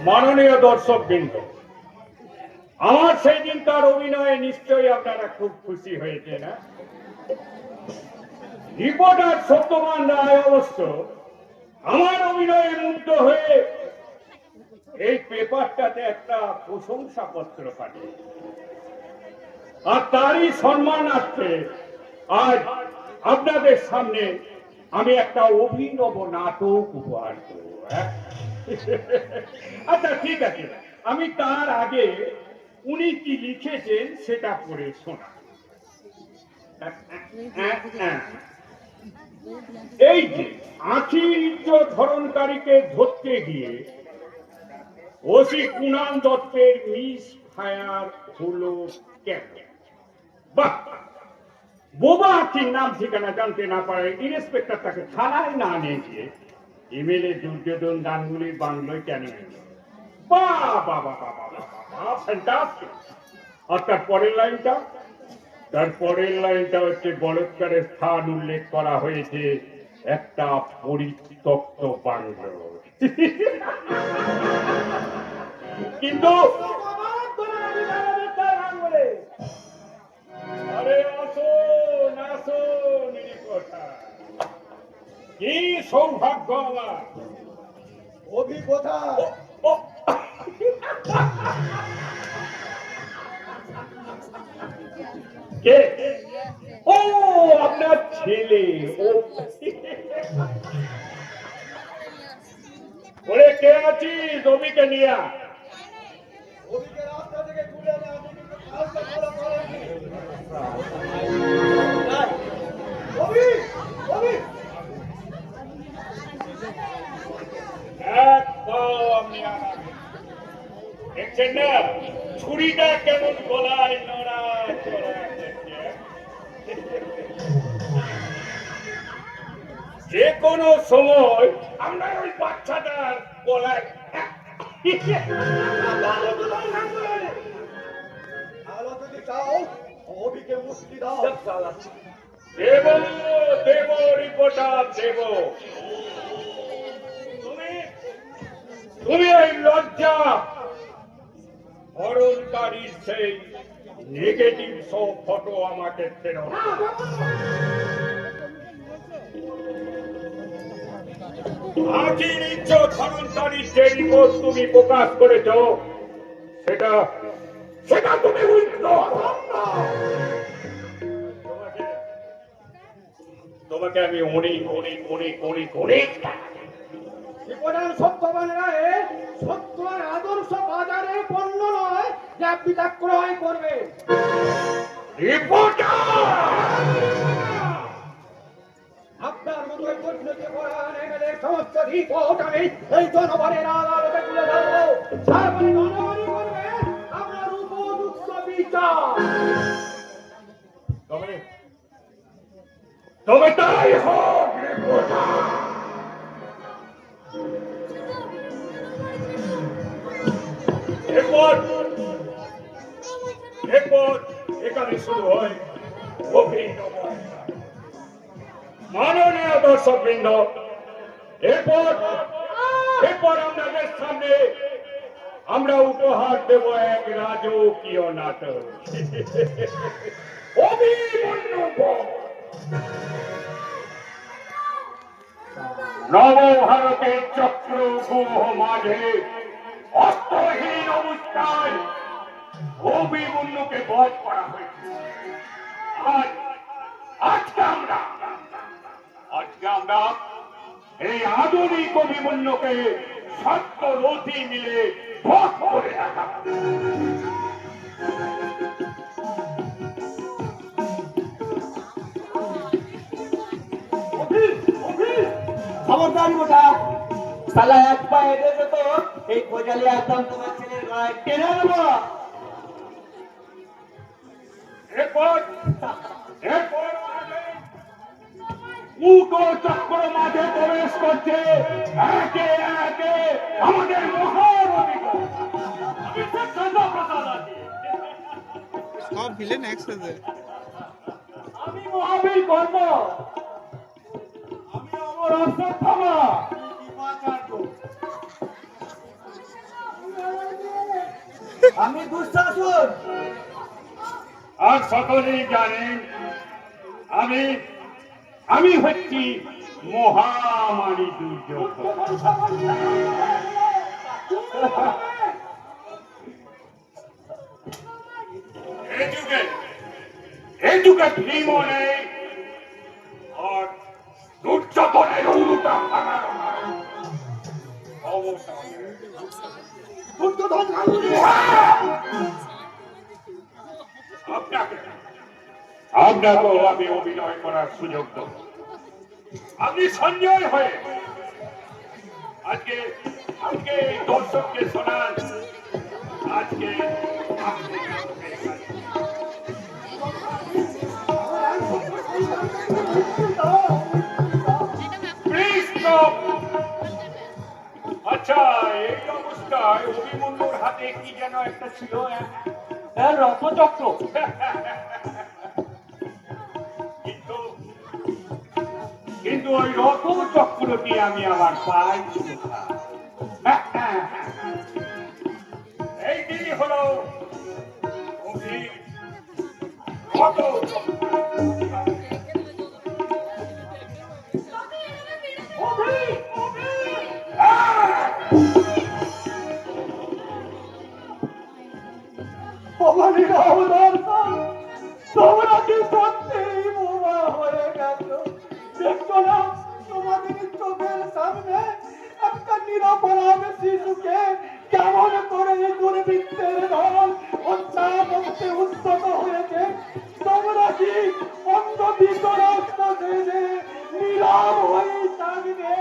মাননীয় দর্শকবৃন্দ, আমার সেই দিনকার অভিনয়ে নিশ্চয়ই আপনারা খুব খুশি হয়েছে না? রিপোর্টার সত্যবান রায় অবশ্য আমার অভিনয়ে মুগ্ধ হয়ে এই পেপারটাতে একটা প্রশংসাপত্র পাঠিয়ে, আর তারই সম্মানার্থে আজ আপনাদের সামনে আমি একটা অভিনব নাটক উপহার দেব। আচ্ছা ঠিক আছে, আমি তার আগে উনি কি লিখেছেন সেটা পড়ে শোনা। এই যে আখির ধরণকারীকে ধরতে গিয়ে ওসি কুণাল দত্তের মিস ফায়ার হলো কেন? বাহ, বোবা আখির নাম ঠিকানা জানতে না পারে ইন্সপেক্টর তাকে থানায় না নিয়ে গিয়ে এমএলএ দুর্যোধন গাঙ্গুলির বাংলোয় কেন এল? বাহ বাহ বাহ বাহ বাহ, ফ্যান্টাস্টিক। আর তার পরের লাইনটা হচ্ছে বলৎকারের স্থান উল্লেখ করা হয়েছে একটা পরিত্যক্ত বাংলো। কিন্তু আরে আসুন আসুন, কি সৌভাগ্য আমার। অভিজ্ঞতা কে? ও আপনার ছেলে। ওরে কে আছিস? অভিকে নিয়ে অভিকে রাস্তা থেকে তুলে না আমি কিন্তু কাজটা ভালো করিনি। অভি অভি এক পাও আপনি দেখছেন না ছুরিটা কেমন গলায় নড়ায় চড়ায় যাচ্ছে। যে কোনো সময় আমরা ওই বাচ্চাটার গলায় ভালো যদি চাও অভিকে মুক্তি দাও। দেব দেব রিপোর্টার দেব। তুমি এই লজ্জা হরণকারীর সেই নেগেটিভ সব ফটো আমাকে ফেরত। আখির ইজ্জত হরণকারীর যে রিপোর্ট তুমি প্রকাশ করেছ সেটা সেটা তুমি তোমাকে আমি অনেক অনেক অনেক অনেক অনেক রিপোর্টার সত্যবান রায়ে সত্য আর আদর্শ বাজারে পণ্য নয় যে আপনি তা ক্রয় করবেন। আপনার মতো সমস্ত রিপোর্ট আমি এই জনগণের আদালতে তুলে ধরবো। তারপরে জনগণই করবে আপনার উপযুক্ত বিচার। তবে তাই হোক রিপোর্টার। এরপর এখানে শুরু হয় অভিনব। মাননীয় দর্শকবৃন্দ, এরপর আপনাদের সামনে আমরা উপহার দেব এক রাজকীয় নাটক অভিমন্যু। নবভারতের চক্রগুহ মাঝে অস্ত্রহীন অবস্থায় অভিমন্যুকে বধ করা হয়েছে। আজকে আমরা এই আধুনিক অভিমন্যুকে সত্য রথি মিলে বধ করে রাখা। খবরদার মোটা সালা এক পায়ে দেখে তো এই খোঁজালি একদম তোমার ছেলের গায়ে টেনে নেবো। উটো চক্র মাঝে প্রবেশ করছে একে একে আমাদের সব ভিলেন একসাথে। আমি মহাবীর কর্ম, আমি অমর অশ্বত্থামা। আমি দুঃশাসন। আর সকলেই জানেন আমি আমি হচ্ছি মহামারী দুর্যোধন। এই যুগে ভীম নেই আর দুর্যোধনের উলুটা ভাঙার ক্ষমতা নেই। দুর্যোধন গাঙ্গুলি আপনাকেও আমি অভিনয় করার সুযোগ দেব। আপনি সঞ্জয় হয়ে আজকে আজকে এই দর্শককে শোনান আজকে আচ্ছা এই অবস্থায় অভিমন্যুর হাতে কি যেন একটা ছিল রথচক্র। কিন্তু কিন্তু ওই রথ চক্রটি আমি আমার পাই এই দিনই হলো রথ চক্র। ভবানীরা অবদর্শন, তোমরা কি সত্যিই বোবা হয়ে গেছো? দেখছো না তোমাদের চোখের সামনে একটা নিরপরাধ শিশুকে কেমন করে এই দুর্বৃত্তের দল হত্যা করতে উদ্যত হয়েছে? তোমরা কি অন্ধ বিতরস্ত দেশে নীরব হয়ে থাকবে?